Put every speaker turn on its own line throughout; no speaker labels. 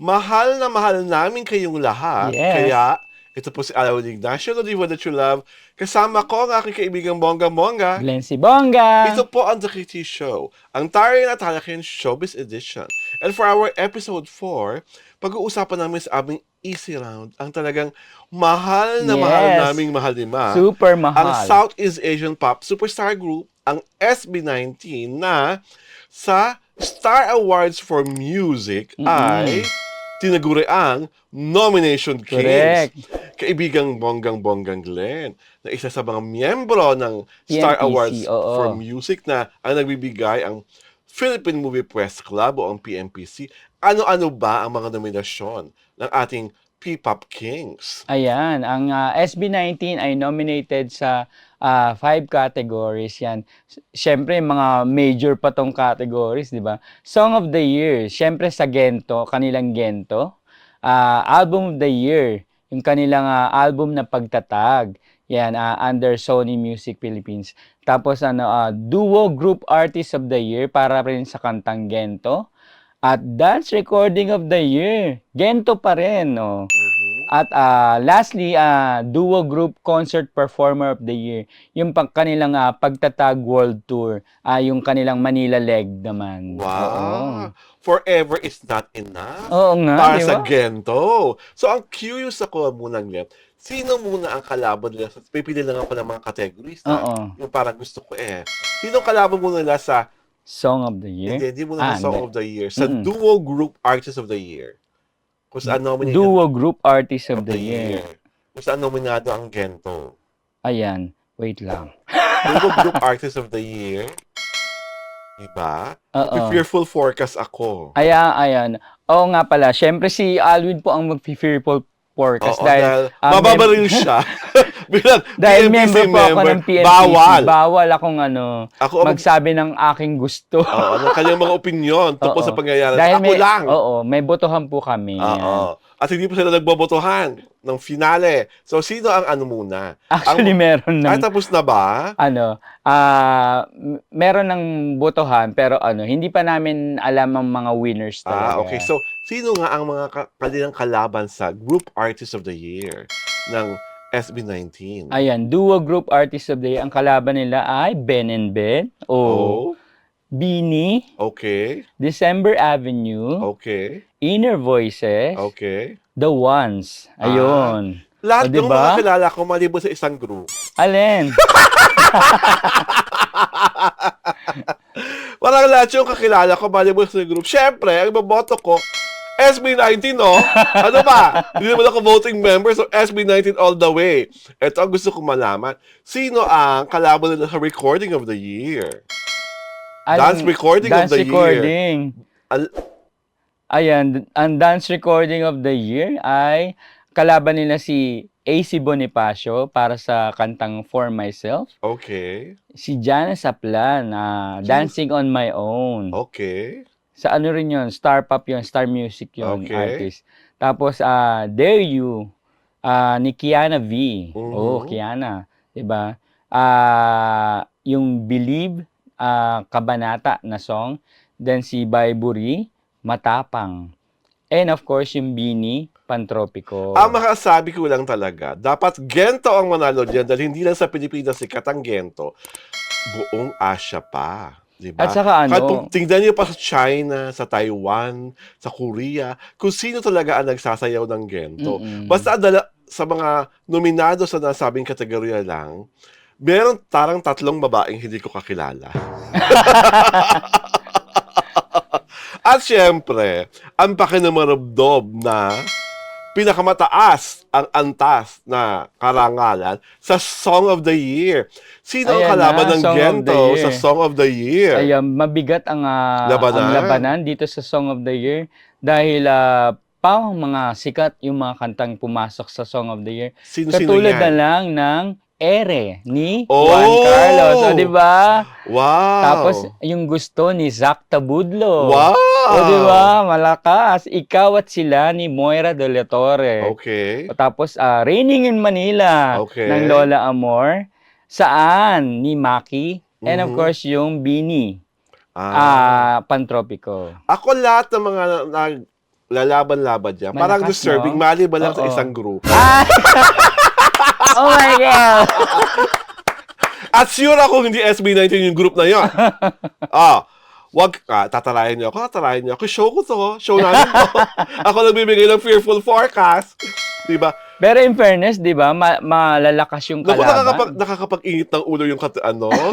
Mahal na mahal namin kayong lahat.
Yes.
Kaya, ito po si Alaw Ignacio, the diva that you love. Kasama ko ang aking kaibigang Bongga.
Glenn si Bongga.
Ito po ang The Kitty Show, ang Taray na Talakin Showbiz Edition. And for our episode 4, pag-uusapan namin sa aming Easy Round, ang talagang mahal na mahal
Yes.
naming mahal
Super
ang
mahal.
Southeast Asian pop superstar group, ang SB19 na sa Star Awards for Music ay tinaguri ang Nomination Kings.
Correct.
Kaibigang Bonggang Glenn, na isa sa mga miyembro ng Star
PMPC,
Awards
oo.
for Music na ang nagbibigay ang Philippine Movie Press Club o ang PMPC. Ano-ano ba ang mga nominasyon ng ating P-Pop Kings?
Ayan, ang SB19 ay nominated sa 5 categories yan. Siyempre, mga major pa tong categories, di ba? Song of the Year, siyempre sa Gento, kanilang Gento. Album of the Year, yung kanilang album na pagtatag. Yan, under Sony Music Philippines. Tapos, Duo Group Artist of the Year para rin sa kantang Gento. At Dance Recording of the Year, Gento pa rin, no? At lastly, Duo Group Concert Performer of the Year. Yung kanilang pagtatag world tour. Yung kanilang Manila leg naman.
Wow!
Oo.
Forever is not enough
Oo nga,
para
di
sa
ba?
Gento. So, ang curious ako muna, Glenn, sino muna ang kalaban nila? Pipili lang ako ng mga categories.
Oo.
Yung parang gusto ko Sino ang kalaban muna nila sa,
Song of the Year?
hindi muna sa Song
hindi.
of the Year, sa Duo Group Artist of the Year. Kung saan nominated
Duo Group Artist of the Year.
Kung saan nominado ang Gento.
Ayan, wait lang.
Duo Group Artist of the Year. Diba?
Oo.
Fearful Forecast ako.
Ayan. Oo nga pala, syempre si Alwin po ang mag-fearful forecast
Oo,
dahil
mababaril siya. Bilang
dahil
PMPC
member po ako ng PNPC.
Bawal
Akong
Ako
magsabi ng aking gusto.
Oo, ng kanyang mga opinyon tungkol
Oo.
sa pangyayari.
Dahil
Ako lang.
Oo, may botohan po kami.
Oo. At hindi pa sila nagbobotohan ng finale. So, sino ang ano muna?
Actually, meron
Ay,
ng
tapos na ba?
meron ng botohan pero hindi pa namin alam ang mga winners talaga.
Okay. So, sino nga ang mga kanilang kalaban sa Group Artist of the Year ng SB19?
Ayan, Duo Group Artist of the Year. Ang kalaban nila ay Ben and Ben.
Oh.
Beanie.
Okay.
December Avenue.
Okay.
Inner Voices.
Okay.
The Ones. Ayun.
Lahat ng
diba?
mga kilala ko maliban sa isang group.
Alin?
Parang lahat yung kakilala ko maliban sa group. Siyempre, ang ibaboto ko, SB19, no? Ano ba? Hindi naman ako voting member, so SB19 all the way. Ito ang gusto kong malaman. Sino ang kalaban nila sa Recording of the Year? Dance Recording of the Year.
Ayan, ang Dance Recording of the Year ay kalaban nila si AC Bonifacio para sa kantang For Myself.
Okay.
Si Jana Saplan, Dancing on My Own.
Okay.
Sa ano rin yun, Star Pop yun, Star Music yun,
Okay.
artist. Tapos, Dare You, ni Kiana V. Oh, Kiana. Diba? Yung Believe, Kabanata na song. Then si Bayburi, Matapang. And of course, yung Beanie, Pantropiko.
Ang makasabi ko lang talaga, dapat Gento ang manalo diyan dahil hindi lang sa Pilipinas sikat ang Gento, buong Asia pa. Diba?
At saka
Kahit tingnan niyo pa sa China, sa Taiwan, sa Korea, kung sino talaga ang nagsasayaw ng Gento. Basta sa mga nominado sa nasabing kategorya lang, meron tarang 3 babaeng hindi ko kakilala. At syempre, ang pakinamarabdob na pinakamataas ang antas na karangalan sa Song of the Year. Sino ang kalaban ng Gento sa Song of the Year?
Ayan, mabigat ang labanan dito sa Song of the Year dahil mga sikat yung mga kantang pumasok sa Song of the Year. Katulad na lang ng Ere ni Juan Carlos. O, diba?
Wow!
Tapos, yung gusto ni Zach Tabudlo.
Wow!
O, diba? Malakas. Ikaw at sila ni Moira de la Torre.
Okay.
O, tapos, Raining in Manila ng Lola Amor. Saan? Ni Maki. And of course, yung Beanie. Pantropiko.
Ako lahat ng mga lalaban-laban niya. Parang
Malakas,
disturbing,
no?
mali ba lang sa
Oo.
isang group.
Ah! Oh my God!
At sure ako hindi SB19 yung group na yun. Tatarayan niyo ako. Show ko to. Show namin to. Ako nagbibigay ng fearful forecast. Diba?
Pero in fairness, di ba, malalakas yung
Naku,
kalaban.
nakakapag-init ng ulo yung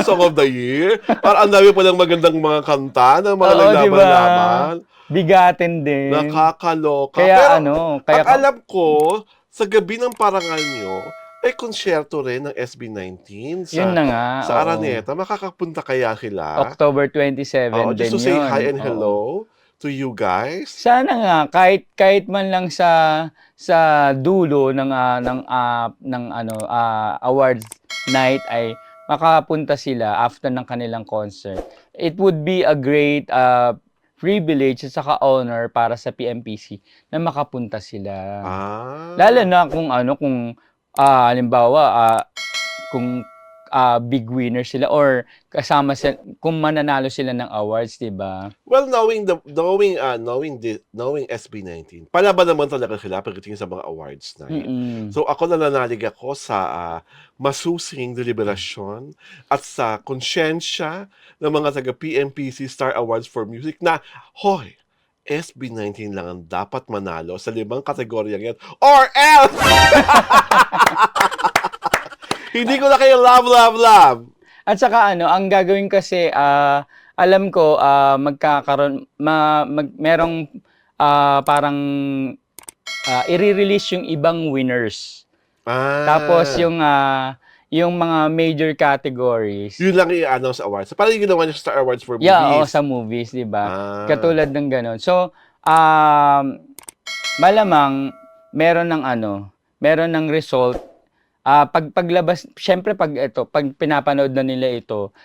Song of the Year. Parang ang dami palang magandang mga kanta ng mga
Oo,
naglaban-laban.
Bigatin din.
Nakakaloka.
Kaya
Pero,
kaya
ang alam ko, sa gabi ng parangal nyo, ay konsyerto rin ng SB19
yun na nga.
sa
oo.
Araneta. Makakapunta kaya sila?
October 27
Oo,
din
just to say
yun.
hi and
Oo.
hello to you guys.
Sana nga kahit man lang sa dulo ng awards night ay makapunta sila after ng kanilang concert. It would be a great privilege at saka honor para sa PMPC na makapunta sila. Lalo na kung halimbawa kung big winner sila or kasama sila kung mananalo sila ng awards, 'di ba?
Well, knowing SB19, palaban naman talaga sila pagdating sa mga awards night. So ako nananalig ako sa masusing deliberasyon at sa konsyensya ng mga taga PMPC Star Awards for Music na, hoy, SB19 lang ang dapat manalo sa 5 kategoryang yan. Or else! Hindi ko na kayo love.
At saka ang gagawin kasi alam ko magkakaroon merong parang i-release yung ibang winners. Tapos yung mga major categories.
Yun lang i-announce sa awards. Parang yung ginawa niya sa Star Awards for Movies.
Yeah, sa movies, 'di ba? Katulad ng ganun. So, malamang meron ng result. Paglabas, syempre pag pinapanood na nila ito,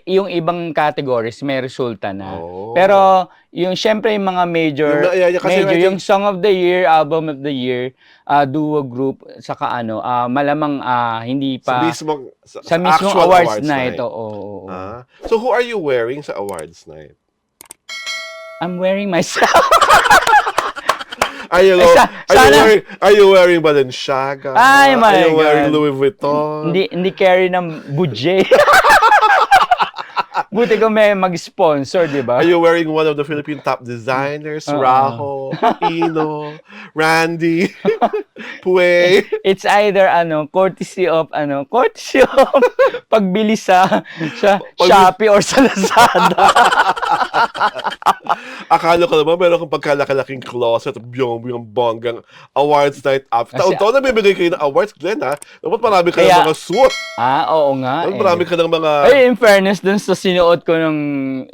yung ibang categories may resulta na. Pero yung syempre yung mga major, yung Song of the Year, Album of the Year, duo group, saka malamang hindi pa sa mismong awards night. Oo.
So who are you wearing sa awards night?
I'm wearing myself.
Are you wearing Balenciaga?
Ay, my
Are you wearing
God.
Louis Vuitton?
Hindi carry ng budget. Buti ko may mag-sponsor, di ba?
Are you wearing one of the Philippine top designers? Raho, Ino, Randy, Pue?
It's either courtesy of pagbili sa Shopee or sa Lazada.
Akala ko naman meron kang pagkalaki-laking closet, yung bonggang awards night up. Taon-taon na bibigay kayo ng awards, Glenn, ha? Dapat marami ka ng mga suit.
Oo nga.
Dapat marami ka ng mga...
Ay, in fairness dun sa sinuot ko ng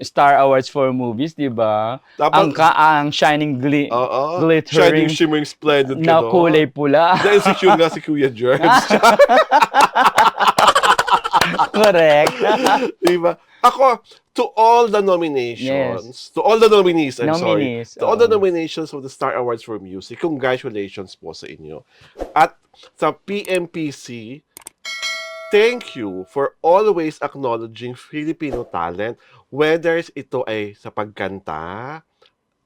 Star Awards for Movies, di ba? Ang shining glittering.
Shining, shimmering, splendid ka,
na kulay pula.
Dahil secure nga si Kuya Germs.
Correct.
Diba? Ako, to all the nominations, to all the nominees, to all the nominations of the Star Awards for Music, congratulations po sa inyo. At sa PMPC, thank you for always acknowledging Filipino talent, whether ito ay sa pagkanta,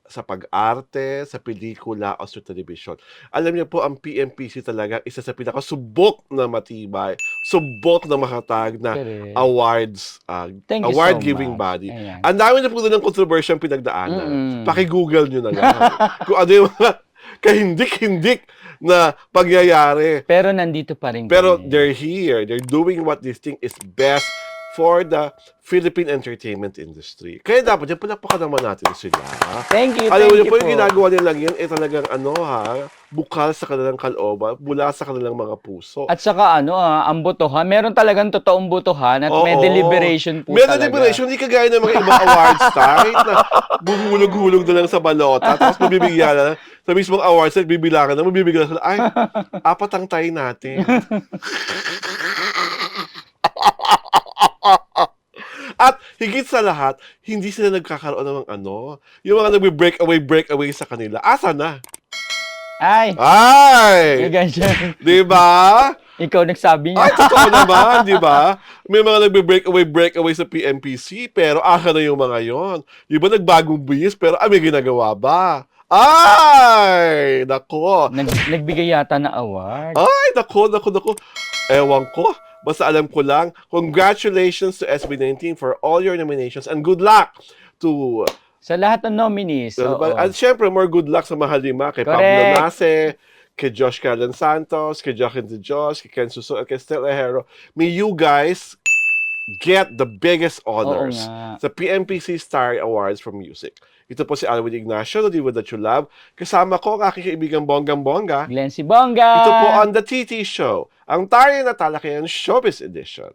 sa pag-arte, sa pelikula, o sa television. Alam niyo po, ang PMPC talaga isa sa pinakasubok na matibay, subok na makatag na awards, award-giving body.
Ayan.
Ang dami na po doon ng controversial pinagdaanan. Paki-google nyo na lang. Kung ano yung mga kahindik-hindik na pagyayari.
Pero nandito pa rin
Pero
kami.
they're here. They're doing what they think is best for the Philippine entertainment industry. Kaya dapat yan, palakpakan naman natin sila.
Thank you,
Alam
thank
niyo
you
po, yung ginagawa nila yan, talagang bukal sa kanilang kalooban, mula sa kanilang mga puso.
At saka ang botohan, meron talagang totoong botohan at may deliberation po
may
talaga.
deliberation, hindi kagaya ng mga ibang awards night na buhulog-hulog na lang sa balota, tapos mabibigyan na, sa mismong awards night, bibilangan na, mabibigyan na sila, ay, 4 ang tayo natin. At higit sa lahat, hindi sila nagkakaroon ng yung mga nagbe-breakaway sa kanila. Asa na?
Ay!
Ay!
Ganyan.
Di ba?
Ikaw nagsabi
Ay,
niya.
totoo naman, di ba? May mga nagbe-breakaway sa PMPC, pero asa na yung mga yon? Di ba nagbagong bihis, pero may ginagawa ba? Ay! Nako.
Nagbigay yata ng award.
Ay, nako. Ewan ko. Basta alam ko lang, congratulations to SB19 for all your nominations and good luck to...
Sa lahat ng nominees. Oo.
At syempre, more good luck sa mga lima. Kay Pablo
Correct.
Nase, kay Josh Callan Santos, kay Joaquin De Dios, kay Ken Suso, at kay Stella Hero. May you guys get the biggest honors
nga.
sa PMPC Star Awards for Music. Ito po si Alwin Ignacio, The Diva That You Love. Kasama ko ang aking kaibigang Bonggang-Bongga.
Glenn si Bongga.
Ito po on The TT Show, ang tayo na talakayan Showbiz Edition.